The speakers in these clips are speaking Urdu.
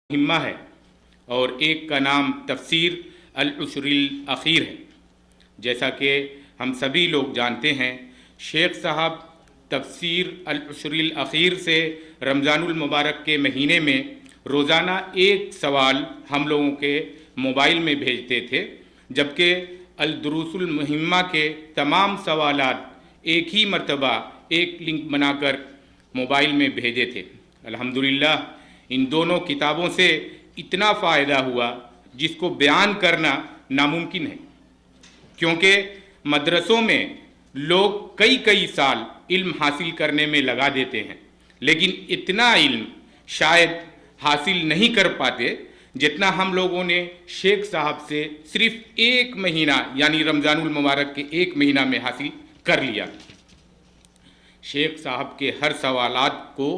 مہمہ ہے اور ایک کا نام تفسیر العشر الاخیر ہے۔ جیسا کہ ہم سبھی لوگ جانتے ہیں، شیخ صاحب تفسیر العشر الاخیر سے رمضان المبارک کے مہینے میں روزانہ ایک سوال ہم لوگوں کے موبائل میں بھیجتے تھے، جبکہ الدروس المہمہ کے تمام سوالات ایک ہی مرتبہ ایک لنک بنا کر موبائل میں بھیجے تھے۔ الحمدللہ ان دونوں کتابوں سے اتنا فائدہ ہوا جس کو بیان کرنا ناممکن ہے، کیونکہ مدرسوں میں لوگ کئی سال علم حاصل کرنے میں لگا دیتے ہیں، لیکن اتنا علم شاید حاصل نہیں کر پاتے جتنا ہم لوگوں نے شیخ صاحب سے صرف ایک مہینہ یعنی رمضان المبارک کے ایک مہینہ میں حاصل کر لیا۔ شیخ صاحب کے ہر سوالات کو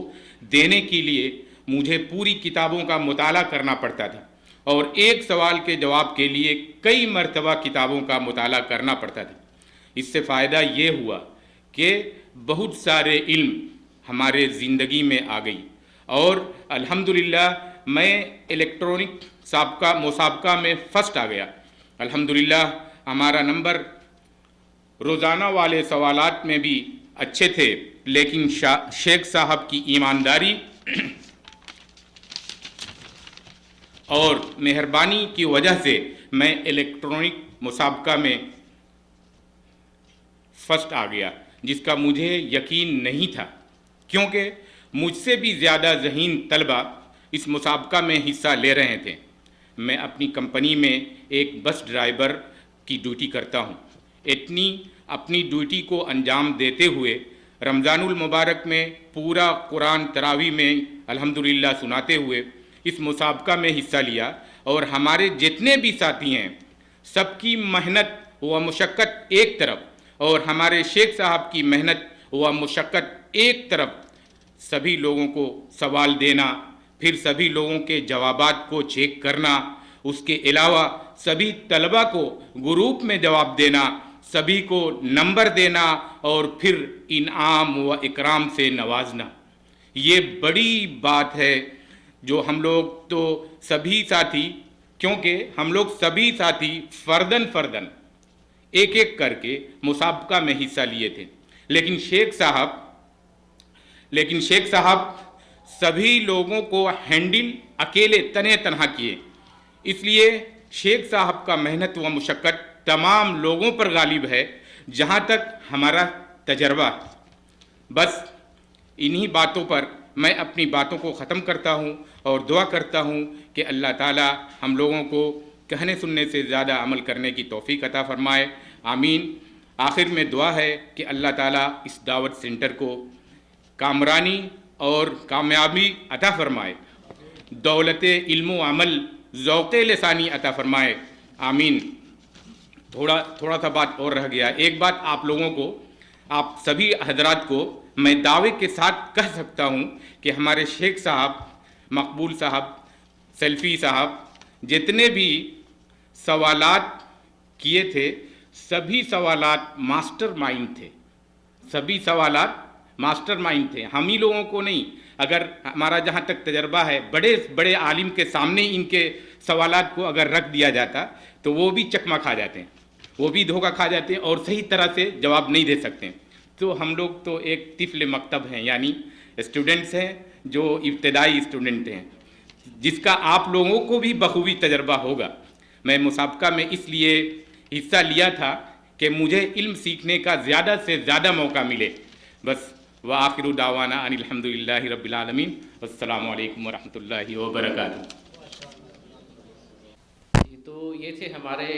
دینے کے لیے مجھے پوری کتابوں کا مطالعہ کرنا پڑتا تھا، اور ایک سوال کے جواب کے لیے کئی مرتبہ کتابوں کا مطالعہ کرنا پڑتا تھا۔ اس سے فائدہ یہ ہوا کہ بہت سارے علم ہمارے زندگی میں آ گئی، اور الحمدللہ میں الیکٹرانک مسابقہ میں فرسٹ آ گیا۔ الحمدللہ ہمارا نمبر روزانہ والے سوالات میں بھی اچھے تھے، لیکن شیخ صاحب کی ایمانداری اور مہربانی کی وجہ سے میں الیکٹرانک مسابقہ میں فرسٹ آ گیا، جس کا مجھے یقین نہیں تھا، کیونکہ مجھ سے بھی زیادہ ذہین طلبہ اس مسابقہ میں حصہ لے رہے تھے۔ میں اپنی کمپنی میں ایک بس ڈرائیور کی ڈیوٹی کرتا ہوں۔ اپنی ڈیوٹی کو انجام دیتے ہوئے رمضان المبارک میں پورا قرآن تراویح میں الحمدللہ سناتے ہوئے اس مسابقہ میں حصہ لیا، اور ہمارے جتنے بھی ساتھی ہیں سب کی محنت و مشقت ایک طرف، اور ہمارے شیخ صاحب کی محنت و مشقت ایک طرف، سبھی لوگوں کو سوال دینا، پھر سبھی لوگوں کے جوابات کو چیک کرنا، اس کے علاوہ سبھی طلبہ کو گروپ میں جواب دینا، سبھی کو نمبر دینا، اور پھر انعام و اکرام سے نوازنا۔ یہ بڑی بات ہے جو ہم لوگ تو سبھی ساتھی، کیونکہ ہم لوگ سبھی ساتھی فردن ایک کر کے مسابقہ میں حصہ لیے تھے، لیکن شیخ صاحب سبھی لوگوں کو ہینڈل اکیلے تنہا کیے۔ اس لیے شیخ صاحب کا محنت و مشقت تمام لوگوں پر غالب ہے، جہاں تک ہمارا تجربہ۔ بس انہی باتوں پر میں اپنی باتوں کو ختم کرتا ہوں، اور دعا کرتا ہوں کہ اللہ تعالی ہم لوگوں کو کہنے سننے سے زیادہ عمل کرنے کی توفیق عطا فرمائے، آمین۔ آخر میں دعا ہے کہ اللہ تعالی اس دعوت سینٹر کو کامرانی اور کامیابی عطا فرمائے، دولت علم و عمل، ذوق لسانی عطا فرمائے، آمین۔ تھوڑا سا بات اور رہ گیا۔ ایک بات آپ لوگوں کو، آپ سبھی حضرات کو میں دعوے کے ساتھ کہہ سکتا ہوں کہ ہمارے شیخ صاحب، مقبول صاحب، سیلفی صاحب جتنے بھی سوالات کیے تھے، سبھی سوالات ماسٹر مائنڈ تھے، سبھی سوالات ماسٹر مائنڈ تھے، ہم ہی لوگوں کو نہیں۔ اگر ہمارا جہاں تک تجربہ ہے، بڑے عالم کے سامنے ان کے سوالات کو اگر رکھ دیا جاتا تو وہ بھی چکما کھا جاتے ہیں، وہ بھی دھوکہ کھا جاتے ہیں، اور صحیح طرح سے جواب نہیں دے سکتے۔ تو ہم لوگ تو ایک طفل مکتب ہیں، یعنی اسٹوڈنٹس ہیں جو ابتدائی اسٹوڈنٹ ہیں، جس کا آپ لوگوں کو بھی بخوبی تجربہ ہوگا۔ میں مسابقہ میں اس لیے حصہ لیا تھا کہ مجھے علم سیکھنے کا زیادہ سے زیادہ موقع ملے۔ بس وآخر دعوانا ان الحمدللہ رب العالمین، السلام علیکم ورحمۃ اللہ وبرکاتہ۔ تو یہ تھے ہمارے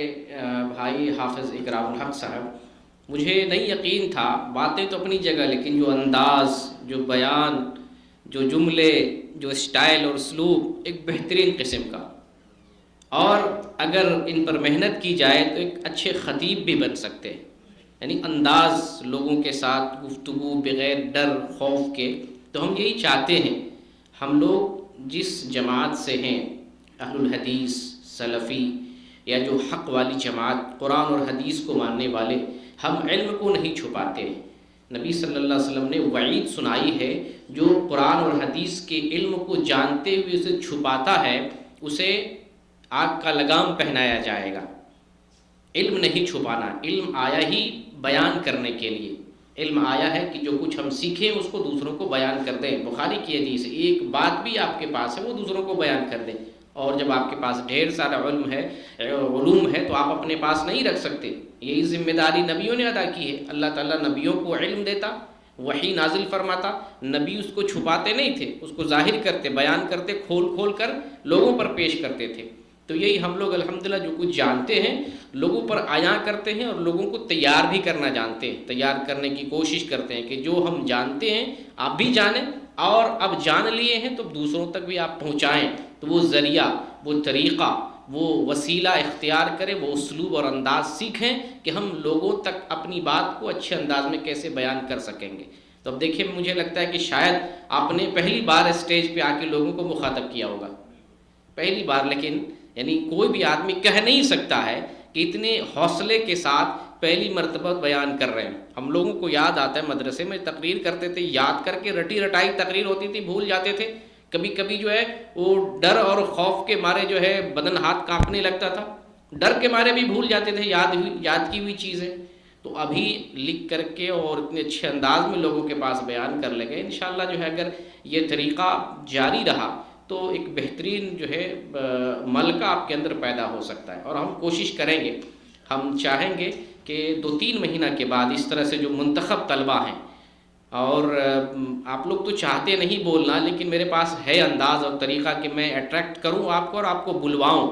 بھائی حافظ اکرام الحق صاحب۔ مجھے نہیں یقین تھا، باتیں تو اپنی جگہ، لیکن جو انداز، جو بیان، جو جملے، جو اسٹائل اور اسلوب ایک بہترین قسم کا، اور اگر ان پر محنت کی جائے تو ایک اچھے خطیب بھی بن سکتے ہیں۔ یعنی انداز، لوگوں کے ساتھ گفتگو بغیر ڈر خوف کے۔ تو ہم یہی چاہتے ہیں، ہم لوگ جس جماعت سے ہیں، اہل الحدیث، سلفی، یا جو حق والی جماعت، قرآن اور حدیث کو ماننے والے، ہم علم کو نہیں چھپاتے ہیں، نبی صلی اللہ علیہ وسلم نے وعید سنائی ہے، جو قرآن اور حدیث کے علم کو جانتے ہوئے اسے چھپاتا ہے اسے آگ کا لگام پہنایا جائے گا۔ علم نہیں چھپانا، علم آیا ہی بیان کرنے کے لیے، علم آیا ہے کہ جو کچھ ہم سیکھیں اس کو دوسروں کو بیان کر دیں۔ بخاری کی حدیث، ایک بات بھی آپ کے پاس ہے وہ دوسروں کو بیان کر دیں، اور جب آپ کے پاس ڈھیر سارا علوم ہے تو آپ اپنے پاس نہیں رکھ سکتے۔ یہی ذمہ داری نبیوں نے ادا کی ہے۔ اللہ تعالیٰ نبیوں کو علم دیتا، وحی نازل فرماتا، نبی اس کو چھپاتے نہیں تھے، اس کو ظاہر کرتے، بیان کرتے، کھول کھول کر لوگوں پر پیش کرتے تھے۔ تو یہی ہم لوگ الحمدللہ جو کچھ جانتے ہیں لوگوں پر عیاں کرتے ہیں، اور لوگوں کو تیار بھی کرنا جانتے ہیں، تیار کرنے کی کوشش کرتے ہیں کہ جو ہم جانتے ہیں آپ بھی جانیں، اور اب جان لیے ہیں تو دوسروں تک بھی آپ پہنچائیں۔ تو وہ ذریعہ، وہ طریقہ، وہ وسیلہ اختیار کریں، وہ اسلوب اور انداز سیکھیں کہ ہم لوگوں تک اپنی بات کو اچھے انداز میں کیسے بیان کر سکیں گے۔ تو اب دیکھیں، مجھے لگتا ہے کہ شاید آپ نے پہلی بار اسٹیج پہ آ کے لوگوں کو مخاطب کیا ہوگا، پہلی بار، لیکن یعنی کوئی بھی آدمی کہہ نہیں سکتا ہے کہ اتنے حوصلے کے ساتھ پہلی مرتبہ بیان کر رہے ہیں۔ ہم لوگوں کو یاد آتا ہے مدرسے میں تقریر کرتے تھے، یاد کر کے رٹی رٹائی تقریر ہوتی تھی، بھول جاتے تھے، کبھی کبھی جو ہے وہ ڈر اور خوف کے مارے جو ہے بدن ہاتھ کانپنے لگتا تھا، ڈر کے مارے بھی بھول جاتے تھے یاد کی ہوئی چیزیں۔ تو ابھی لکھ کر کے اور اتنے اچھے انداز میں لوگوں کے پاس بیان کر لے گئے۔ انشاءاللہ جو ہے اگر یہ طریقہ جاری رہا تو ایک بہترین جو ہے ملکہ آپ کے اندر پیدا ہو سکتا ہے، اور ہم کوشش کریں گے، ہم چاہیں گے کہ 2-3 مہینہ کے بعد اس طرح سے جو منتخب طلبہ ہیں، اور آپ لوگ تو چاہتے نہیں بولنا، لیکن میرے پاس ہے انداز اور طریقہ کہ میں اٹریکٹ کروں آپ کو اور آپ کو بلواؤں،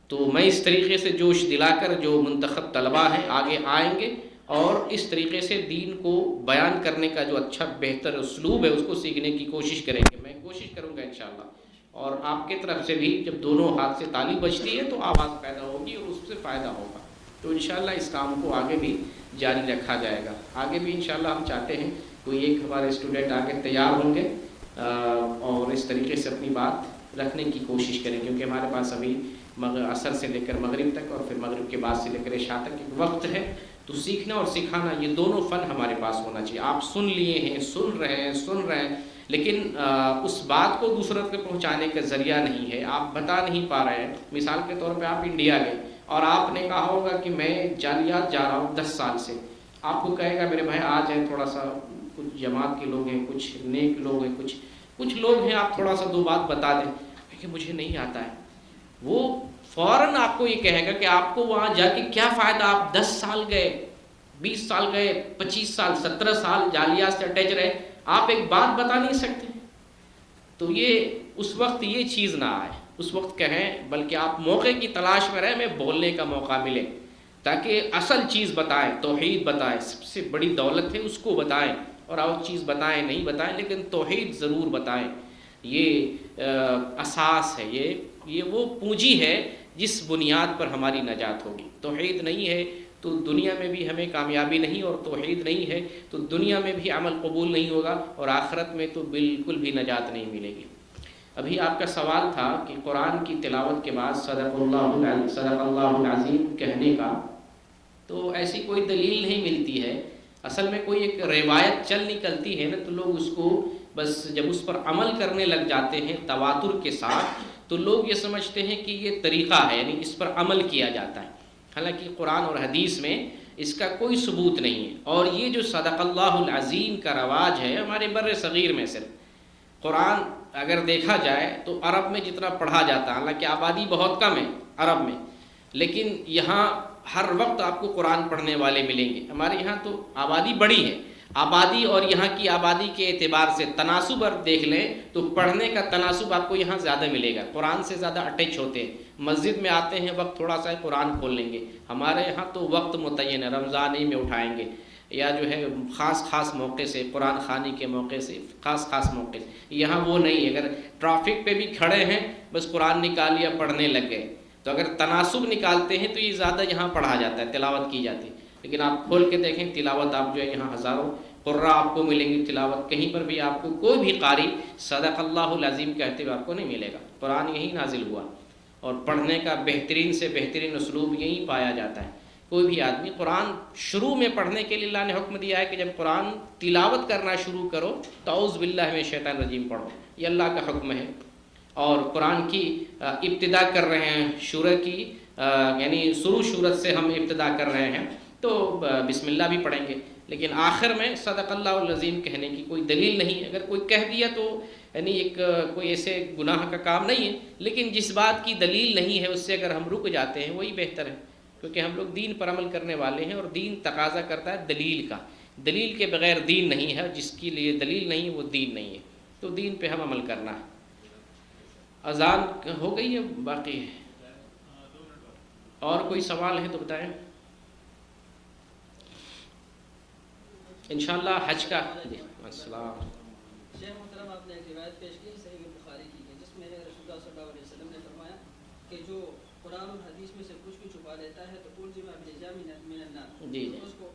تو میں اس طریقے سے جوش دلا کر جو منتخب طلبہ ہیں آگے آئیں گے، اور اس طریقے سے دین کو بیان کرنے کا جو اچھا بہتر اسلوب ہے اس کو سیکھنے کی کوشش کریں گے۔ میں کوشش کروں گا انشاءاللہ، اور آپ کی طرف سے بھی جب دونوں ہاتھ سے تالی بجتی ہے تو آواز پیدا ہوگی اور اس سے فائدہ ہوگا۔ تو انشاءاللہ اس کام کو آگے بھی جاری رکھا جائے گا۔ آگے بھی انشاءاللہ ہم چاہتے ہیں کوئی ایک ہمارے اسٹوڈنٹ آگے تیار ہوں گے اور اس طریقے سے اپنی بات رکھنے کی کوشش کریں، کیونکہ ہمارے پاس ابھی عصر سے لے کر مغرب تک اور پھر مغرب کے بعد سے لے کر عشاء تک ایک وقت ہے، تو سیکھنا اور سکھانا یہ دونوں فن ہمارے پاس ہونا چاہیے۔ آپ سن لیے ہیں، سن رہے ہیں، لیکن اس بات کو دوسروں تک پہنچانے کا ذریعہ نہیں ہے، آپ بتا نہیں پا رہے ہیں۔ مثال کے طور پہ آپ انڈیا گئے اور آپ نے کہا ہوگا کہ میں جالیات جا رہا ہوں 10 سال سے، آپ کو کہے گا میرے بھائی آ جائیں، تھوڑا سا کچھ جماعت کے لوگ ہیں، کچھ نیک لوگ ہیں، کچھ لوگ ہیں، آپ تھوڑا سا 2 بات بتا دیں کہ مجھے نہیں آتا ہے۔ وہ فوراً آپ کو یہ کہے گا کہ آپ کو وہاں جا کے کیا فائدہ، آپ 10 سال گئے، 20 سال گئے، 25 سال، 17 سال جالیات سے اٹیچ رہے، آپ ایک بات بتا نہیں سکتے۔ تو یہ اس وقت یہ چیز نہ آئے، اس وقت کہیں، بلکہ آپ موقع کی تلاش میں رہیں، میں بولنے کا موقع ملے تاکہ اصل چیز بتائیں، توحید بتائیں، سب سے بڑی دولت ہے اس کو بتائیں، اور اور چیز بتائیں نہیں بتائیں لیکن توحید ضرور بتائیں۔ یہ اساس ہے، یہ وہ پونجی ہے جس بنیاد پر ہماری نجات ہوگی۔ توحید نہیں ہے تو دنیا میں بھی ہمیں کامیابی نہیں، اور توحید نہیں ہے تو دنیا میں بھی عمل قبول نہیں ہوگا، اور آخرت میں تو بالکل بھی نجات نہیں ملے گی۔ ابھی آپ کا سوال تھا کہ قرآن کی تلاوت کے بعد صدق اللہ العظیم کہنے کا، تو ایسی کوئی دلیل نہیں ملتی ہے۔ اصل میں کوئی ایک روایت چل نکلتی ہے نا، تو لوگ اس کو بس جب اس پر عمل کرنے لگ جاتے ہیں تواتر کے ساتھ، تو لوگ یہ سمجھتے ہیں کہ یہ طریقہ ہے، یعنی اس پر عمل کیا جاتا ہے، حالانکہ قرآن اور حدیث میں اس کا کوئی ثبوت نہیں ہے۔ اور یہ جو صدق اللہ العظیم کا رواج ہے ہمارے بر صغیر میں، صرف قرآن اگر دیکھا جائے تو عرب میں جتنا پڑھا جاتا ہے، حالانکہ آبادی بہت کم ہے عرب میں، لیکن یہاں ہر وقت آپ کو قرآن پڑھنے والے ملیں گے۔ ہمارے یہاں تو آبادی بڑی ہے، آبادی اور یہاں کی آبادی کے اعتبار سے تناسب اور دیکھ لیں تو پڑھنے کا تناسب آپ کو یہاں زیادہ ملے گا، قرآن سے زیادہ اٹیچ ہوتے ہیں۔ مسجد میں آتے ہیں وقت تھوڑا سا قرآن کھول لیں گے، ہمارے یہاں تو وقت متعین ہے، رمضان ہی میں اٹھائیں گے، یا جو ہے خاص موقع سے، قرآن خوانی کے موقع سے، خاص موقع سے۔ یہاں وہ نہیں، اگر ٹرافک پہ بھی کھڑے ہیں بس قرآن نکال لیا، پڑھنے لگ گئے۔ تو اگر تناسب نکالتے ہیں تو یہ زیادہ یہاں پڑھا جاتا ہے، تلاوت کی جاتی ہے، لیکن آپ کھول کے دیکھیں تلاوت آپ جو ہے یہاں ہزاروں قرہ آپ کو ملیں گی تلاوت، کہیں پر بھی آپ کو کوئی بھی قاری صدق اللہ العظیم کہتے ہوئے آپ کو نہیں ملے گا۔ قرآن یہی نازل ہوا، اور پڑھنے کا بہترین سے بہترین اسلوب یہی پایا جاتا ہے۔ کوئی بھی آدمی قرآن شروع میں پڑھنے کے لیے اللہ نے حکم دیا ہے کہ جب قرآن تلاوت کرنا شروع کرو تو اعوذ باللہ من الشیطان الرجیم پڑھو، یہ اللہ کا حکم ہے۔ اور قرآن کی ابتدا کر رہے ہیں سورہ کی، یعنی شروع سورت سے ہم ابتدا کر رہے ہیں تو بسم اللہ بھی پڑھیں گے، لیکن آخر میں صدق اللہ العظیم کہنے کی کوئی دلیل نہیں۔ اگر کوئی کہہ دیا تو یعنی ایک کوئی ایسے گناہ کا کام نہیں ہے، لیکن جس بات کی دلیل نہیں ہے اس سے اگر ہم رک جاتے ہیں وہی بہتر ہے، کیونکہ ہم لوگ دین پر عمل کرنے والے ہیں اور دین تقاضا کرتا ہے دلیل کا۔ دلیل کے بغیر دین نہیں ہے، جس کے لیے دلیل نہیں ہے وہ دین نہیں ہے، تو دین پہ ہم عمل کرنا ہے۔ اذان ہو گئی ہے، باقی ہے؟ اور کوئی سوال ہے تو بتائیں۔ انشاءاللہ حج کا جی السلام۔ شیخ محترم، آپ نے ایک روایت پیش کی صحیح بخاری کی ہے، جس میں رسول اللہ صلی اللہ علیہ وسلم نے فرمایا کہ جو قرآن اور حدیث میں سے کچھ بھی چھپا لیتا ہے تو الزم بالحجاب من النار، جی اس کو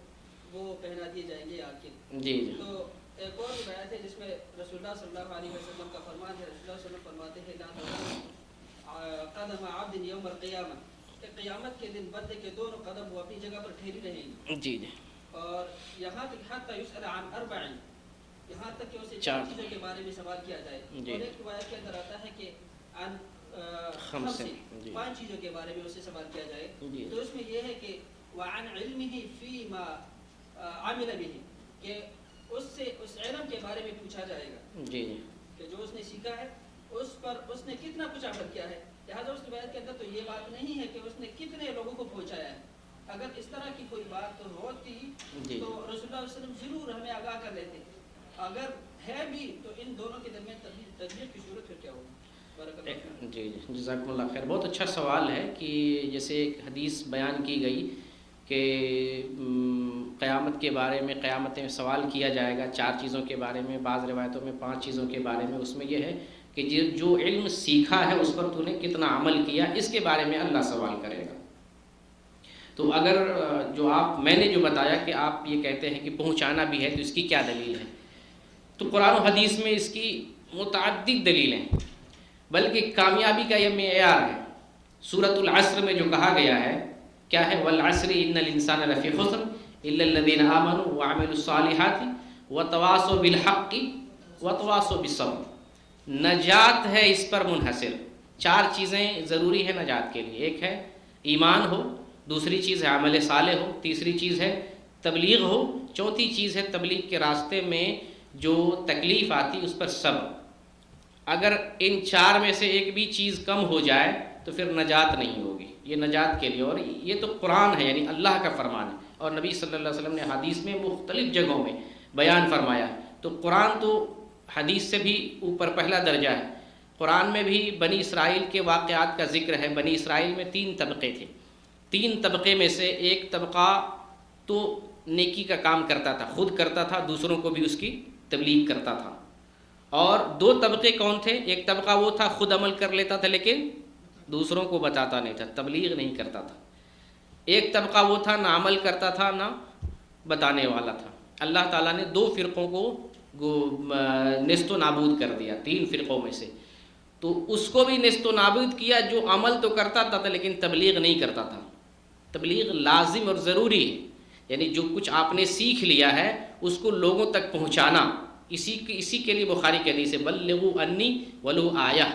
وہ پہنا دیے جائیں گے آگ کے۔ جی جی تو ایک اور روایت ہے جس میں رسول اللہ صلی اللہ علیہ وسلم کا فرمان ہے، رسول اللہ صلی اللہ علیہ وسلم فرماتے ہیں لا تزول قدم عبد یوم القیامہ، کہ قیامت کے دن بندے کے دونوں قدم وہ اپنی جگہ پر ٹھہری رہیں گے۔ جی جی اور یہاں تک حتی یسأل عن اربع، یہاں تک کہ اسے چار چیزوں کے بارے میں سوال کیا جائے۔ اور ایک روایت کے اندر آتا ہے کہ عن خمس، پانچ چیزوں کے بارے میں اسے سوال کیا جائے۔ تو اس میں یہ ہے کہ وعن علمه فيما عمل به، کہ اس سے اس علم کے بارے میں پوچھا جائے گا جی کہ جو اس نے سیکھا ہے اس پر اس نے کتنا کچھ عمل کیا ہے۔ لہٰذا اس روایت کے اندر تو یہ بات نہیں ہے کہ اس نے کتنے لوگوں کو پہنچایا ہے۔ اگر اس طرح کی کوئی بات ہوتی تو رسول اللہ صلی اللہ علیہ وسلم ضرور ہمیں آگاہ کر لیتے، اگر ہے بھی تو ان دونوں کے درمیان تبلیغ کی صورت پھر کیا ہوگی؟ جی جی جزاکم اللہ خیر۔ بہت اچھا سوال ہے کہ جیسے ایک حدیث بیان کی گئی کہ قیامت کے بارے میں، قیامت میں سوال کیا جائے گا چار چیزوں کے بارے میں، بعض روایتوں میں پانچ چیزوں کے بارے میں۔ اس میں یہ ہے کہ جو علم سیکھا ہے اس پر تو نے کتنا عمل کیا، اس کے بارے میں اللہ سوال کرے گا۔ تو اگر میں نے جو بتایا کہ آپ یہ کہتے ہیں کہ پہنچانا بھی ہے تو اس کی کیا دلیل ہے، تو قرآن و حدیث میں اس کی متعدد دلیلیں، بلکہ کامیابی کا یہ معیار ہے۔ سورۃ العصر میں جو کہا گیا ہے کیا ہے، والعصر ان الانسان لفی خسر الا الذین آمنوا وعملوا الصالحات وتواصوا بالحق وتواصوا بالصبر۔ نجات ہے اس پر منحصر، چار چیزیں ضروری ہیں نجات کے لیے۔ ایک ہے ایمان ہو، دوسری چیز ہے عمل صالح ہو، تیسری چیز ہے تبلیغ ہو، چوتھی چیز ہے تبلیغ کے راستے میں جو تکلیف آتی اس پر صبر۔ اگر ان چار میں سے ایک بھی چیز کم ہو جائے تو پھر نجات نہیں ہوگی، یہ نجات کے لیے۔ اور یہ تو قرآن ہے، یعنی اللہ کا فرمان ہے، اور نبی صلی اللہ علیہ وسلم نے حدیث میں مختلف جگہوں میں بیان فرمایا ہے۔ تو قرآن تو حدیث سے بھی اوپر پہلا درجہ ہے۔ قرآن میں بھی بنی اسرائیل کے واقعات کا ذکر ہے۔ بنی اسرائیل میں 3 طبقے تھے، 3 طبقے میں سے ایک طبقہ تو نیکی کا کام کرتا تھا، خود کرتا تھا، دوسروں کو بھی اس کی تبلیغ کرتا تھا۔ اور 2 طبقے کون تھے، ایک طبقہ وہ تھا خود عمل کر لیتا تھا لیکن دوسروں کو بتاتا نہیں تھا، تبلیغ نہیں کرتا تھا۔ ایک طبقہ وہ تھا نہ عمل کرتا تھا نہ بتانے والا تھا۔ اللہ تعالیٰ نے 2 فرقوں کو نیست و نابود کر دیا 3 فرقوں میں سے۔ تو اس کو بھی نیست و نابود کیا جو عمل تو کرتا تھا لیکن تبلیغ نہیں کرتا تھا۔ تبلیغ لازم اور ضروری ہے، یعنی جو کچھ آپ نے سیکھ لیا ہے اس کو لوگوں تک پہنچانا۔ اسی کے لیے بخاری کے حدیث ہے بلغوا انی ولو آیہ،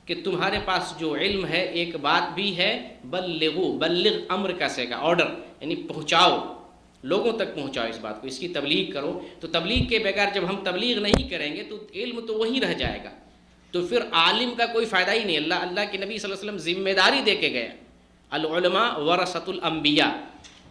کہ تمہارے پاس جو علم ہے ایک بات بھی ہے، بلغو، بلغ امر کا صیغہ آرڈر، یعنی پہنچاؤ، لوگوں تک پہنچاؤ اس بات کو، اس کی تبلیغ کرو۔ تو تبلیغ کے بغیر جب ہم تبلیغ نہیں کریں گے تو علم تو وہیں رہ جائے گا، تو پھر عالم کا کوئی فائدہ ہی نہیں۔ اللہ کے نبی صلی اللہ علیہ وسلم ذمہ داری دے کے گئے، العلماء ورثۃ الانبیاء،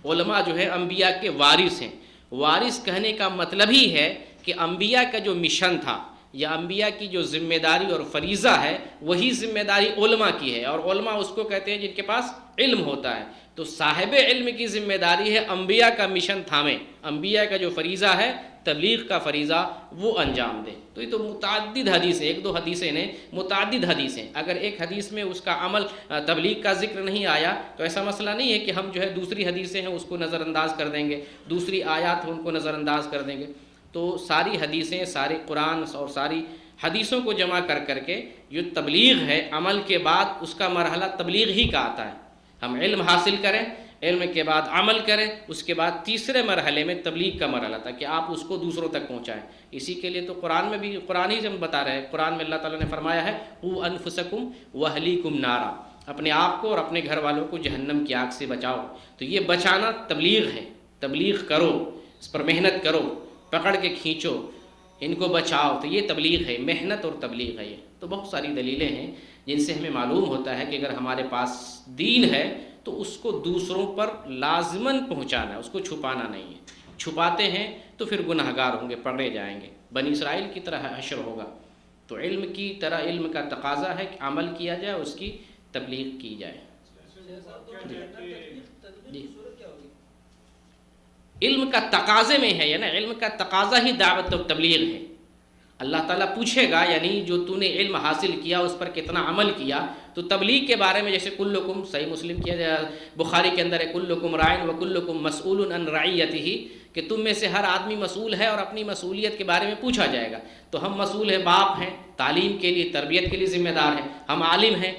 علماء جو ہے انبیاء کے وارث ہیں۔ وارث کہنے کا مطلب ہی ہے کہ انبیاء کا جو مشن تھا یا انبیاء کی جو ذمہ داری اور فریضہ ہے وہی ذمہ داری علماء کی ہے، اور علماء اس کو کہتے ہیں جن کے پاس علم ہوتا ہے۔ تو صاحب علم کی ذمہ داری ہے انبیاء کا مشن تھامے، انبیاء کا جو فریضہ ہے تبلیغ کا فریضہ وہ انجام دے۔ تو یہ تو متعدد حدیثیں، 1-2 حدیثیں نہیں، متعدد حدیثیں۔ اگر ایک حدیث میں اس کا عمل تبلیغ کا ذکر نہیں آیا تو ایسا مسئلہ نہیں ہے کہ ہم جو ہے دوسری حدیثیں ہیں اس کو نظر انداز کر دیں گے، دوسری آیات ہیں ان کو نظر انداز کر دیں گے۔ تو ساری حدیثیں، سارے قرآن اور ساری حدیثوں کو جمع کر کر کے جو تبلیغ ہے، عمل کے بعد اس کا مرحلہ تبلیغ ہی کا آتا ہے۔ ہم علم حاصل کریں، علم کے بعد عمل کریں، اس کے بعد تیسرے مرحلے میں تبلیغ کا مرحلہ تھا کہ آپ اس کو دوسروں تک پہنچائیں۔ اسی کے لیے تو قرآن میں بھی، قرآن ہی ہم بتا رہے ہیں، قرآن میں اللہ تعالیٰ نے فرمایا ہے قُوا أَنفُسَكُمْ وَأَهْلِيكُمْ نَارًا، اپنے آپ کو اور اپنے گھر والوں کو جہنم کی آگ سے بچاؤ۔ تو یہ بچانا تبلیغ ہے، تبلیغ کرو، اس پر محنت کرو، پکڑ کے کھینچو، ان کو بچاؤ، تو یہ تبلیغ ہے، محنت اور تبلیغ ہے۔ یہ تو بہت ساری دلیلیں ہیں جن سے ہمیں معلوم ہوتا ہے کہ اگر ہمارے پاس دین ہے تو اس کو دوسروں پر لازماً پہنچانا ہے، اس کو چھپانا نہیں ہے۔ چھپاتے ہیں تو پھر گناہ گار ہوں گے، پکڑے جائیں گے، بنی اسرائیل کی طرح حشر ہوگا۔ تو علم کی طرح علم کا تقاضا ہے کہ عمل کیا جائے، اس کی تبلیغ کی جائے۔ جی، علم کا تقاضے میں ہے، نا علم کا تقاضا ہی دعوت و تبلیغ ہے۔ اللہ تعالیٰ پوچھے گا یعنی جو تو نے علم حاصل کیا اس پر کتنا عمل کیا۔ تو تبلیغ کے بارے میں جیسے کلکم، صحیح مسلم کیا جائے، بخاری کے اندر ہے کلکم رائن و کلکم مسئول عن رعیتہ، کہ تم میں سے ہر آدمی مسئول ہے اور اپنی مسئولیت کے بارے میں پوچھا جائے گا۔ تو ہم مسئول ہیں، باپ ہیں، تعلیم کے لیے، تربیت کے لیے ذمہ دار ہیں، ہم عالم ہیں،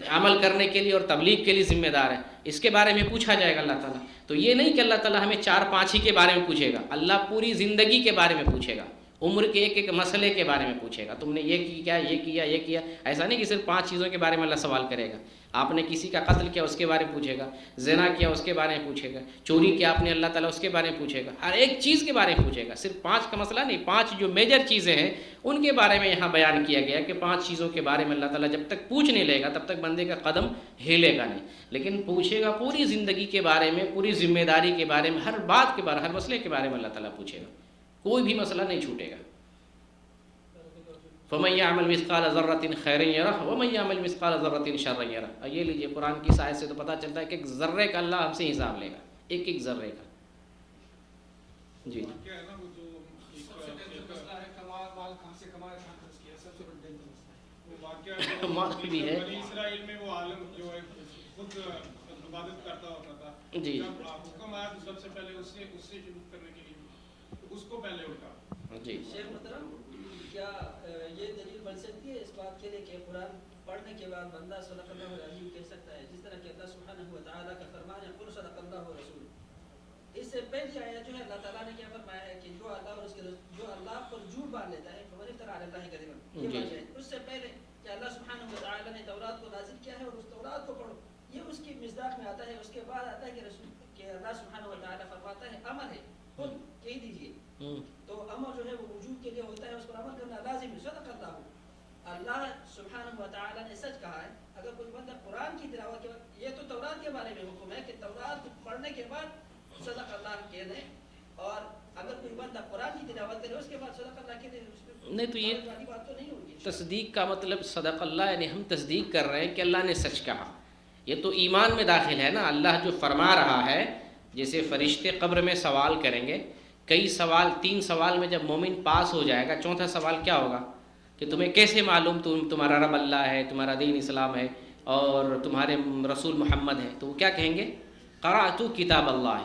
عمل کرنے کے لیے اور تبلیغ کے لیے ذمہ دار ہیں، اس کے بارے میں پوچھا جائے گا اللہ تعالیٰ۔ تو یہ نہیں کہ اللہ تعالیٰ ہمیں 4-5 ہی کے بارے میں پوچھے گا، اللہ پوری زندگی کے بارے میں پوچھے گا، عمر کے ایک ایک مسئلے کے بارے میں پوچھے گا، تم نے یہ کیا، یہ کیا، یہ کیا۔ ایسا نہیں کہ صرف 5 چیزوں کے بارے میں اللہ سوال کرے گا۔ آپ نے کسی کا قتل کیا اس کے بارے میں پوچھے گا، زنا کیا اس کے بارے میں پوچھے گا، چوری کیا آپ نے اللہ تعالیٰ اس کے بارے میں پوچھے گا، ہر ایک چیز کے بارے میں پوچھے گا۔ صرف 5 کا مسئلہ نہیں، 5 جو میجر چیزیں ہیں ان کے بارے میں یہاں بیان کیا گیا کہ 5 چیزوں کے بارے میں اللہ تعالیٰ جب تک پوچھ نہیں لے گا تب تک بندے کا قدم ہلے گا نہیں، لیکن پوچھے گا پوری زندگی کے بارے میں، پوری ذمہ داری کے بارے میں، ہر بات کے بارے، ہر مسئلے کے بارے میں اللہ تعالیٰ پوچھے گا، کوئی بھی مسئلہ نہیں چھوٹے گا۔ فَمَن يَعْمَلْ مِثْقَالَ ذَرَّةٍ خَيْرًا يَرَهُ وَمَن يَعْمَلْ مِثْقَالَ ذَرَّةٍ شَرًّا يَرَهُ۔ یہ لیجئے قرآن کی آیت سے تو پتہ چلتا ہے کہ ایک ذرے کا اللہ ہم سے حساب لے گا، ایک ایک ذرے کا۔ جی مال بھی ہے، بنی اسرائیل میں وہ عالم جو ہے خود عبادت کرتا ہوتا تھا، جی، جب حکم آیا تو سب سے پہلے اس سے شروع کرنے کے لیے اس کو پہلے اٹھا۔ جی شیخ محترم، کیا یہ دلیل بن سکتی ہے اس بات کے لیے کہ قرآن پڑھنے کے بعد بندہ صدق اللہ العظیم کہہ سکتا ہے، جس طرح کہ اللہ سبحانہ و تعالیٰ کا فرمان ہے قل صدق اللہ رسول۔ اس سے پہلی آیت جو ہے اللہ تعالیٰ نے کیا فرمایا ہے کہ جو اللہ اور اس کے جو اللہ پر جھوٹ باندھ لیتا ہے فمن افترى علی اللہ کذبا، یہ بات ہے۔ اس سے پہلے کہ اللہ سبحانہ و تعالیٰ نے تورات کو نازل کیا ہے اور اس تورات کو پڑھو، یہ اس کی مصداق میں آتا ہے۔ اس کے بعد آتا ہے کہ رسول کہ اللہ سبحانہ و تعالیٰ فرماتا ہے امر ہے، خود کہہ دیجیے۔ تو امر جو ہے وہ وجود کے لیے ہوتا ہے، اس پر عمل کرنا لازم ہے۔ صدق اللہ، اللہ سبحانہ و تعالیٰ نے سچ کہا ہے۔ اگر کوئی بندہ قرآن کی تلاوت کے بعد، یہ تو تورات کے بارے میں حکم ہے کہ تورات پڑھنے کے بعد صدق اللہ کہہ دیں، اور اگر کوئی بندہ قرآن کی تلاوت کرے اس کے بعد صدق اللہ کہہ دے، نہیں تو یہ بات تو نہیں ہوگی۔ تصدیق کا مطلب صدق اللہ یعنی ہم تصدیق کر رہے ہیں کہ اللہ نے سچ کہا، یہ تو ایمان میں داخل ہے نا۔ اللہ جو فرما رہا ہے، جیسے فرشتے قبر میں سوال کریں گے، کئی سوال، 3 سوال میں جب مومن پاس ہو جائے گا، 4تھا سوال کیا ہوگا کہ تمہیں کیسے معلوم تمہارا رب اللہ ہے، تمہارا دین اسلام ہے اور تمہارے رسول محمد ہے؟ تو وہ کیا کہیں گے؟ قرأت کتاب اللہ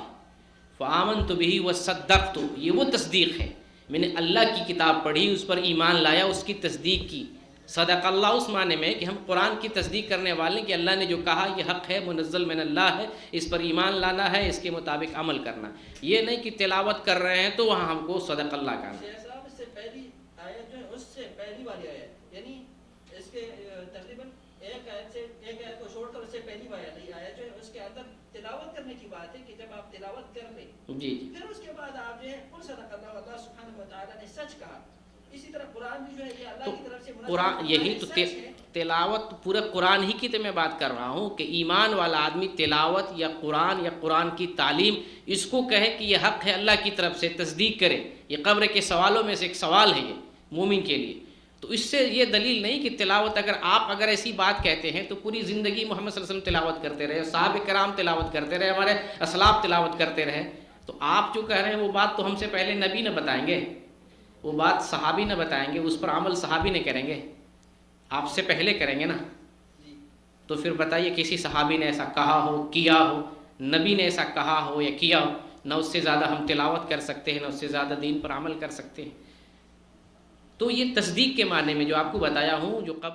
فآمنت بہ وصدقت، یہ وہ تصدیق ہے، میں نے اللہ کی کتاب پڑھی، اس پر ایمان لایا، اس کی تصدیق کی۔ صدق اللہ اس معنی میں کہ ہم قرآن کی تصدیق کرنے والے کہ اللہ نے جو کہا یہ حق ہے، منزل من اللہ ہے، اس پر ایمان لانا ہے، اس کے مطابق عمل کرنا۔ یہ نہیں کہ تلاوت کر رہے ہیں تو وہاں ہم کو صدق اللہ کہنا۔ صاحب، اس سے پہلی آیت جو ہے اس سے پہلی والی آیت، یعنی اس کے تقریباً ایک آیت کو چھوڑ کر اس سے پہلی والی آیت جو ہے اس کے اندر تلاوت کرنے کی بات ہے کہ جب آپ تلاوت کر لیں جی پھر اس کے بعد آپ جو ہے قل صدق اللہ، اللہ سبحانہ و تعالیٰ نے سچ کہا۔ اسی طرح قرآن بھی جو ہے یہ اللہ کی طرف سے قرآن، یہی تو تلاوت پورا قرآن ہی کی تو میں بات کر رہا ہوں کہ ایمان والا آدمی تلاوت یا قرآن کی تعلیم اس کو کہے کہ یہ حق ہے اللہ کی طرف سے، تصدیق کرے۔ یہ قبر کے سوالوں میں سے ایک سوال ہے یہ مومن کے لیے۔ تو اس سے یہ دلیل نہیں کہ تلاوت، اگر ایسی بات کہتے ہیں تو پوری زندگی محمد صلی اللہ علیہ وسلم تلاوت کرتے رہے، صحابہ کرام تلاوت کرتے رہے، ہمارے اسلاف تلاوت کرتے رہے، تو آپ جو کہہ رہے ہیں وہ بات تو ہم سے پہلے نبی نہ بتائیں گے، وہ بات صحابی نہ بتائیں گے، اس پر عمل صحابی نے کریں گے، آپ سے پہلے کریں گے نا۔ تو پھر بتائیے کسی صحابی نے ایسا کہا ہو، کیا ہو، نبی نے ایسا کہا ہو یا کیا ہو، نہ اس سے زیادہ ہم تلاوت کر سکتے ہیں، نہ اس سے زیادہ دین پر عمل کر سکتے ہیں۔ تو یہ تصدیق کے معنی میں جو آپ کو بتایا ہوں، جو قبر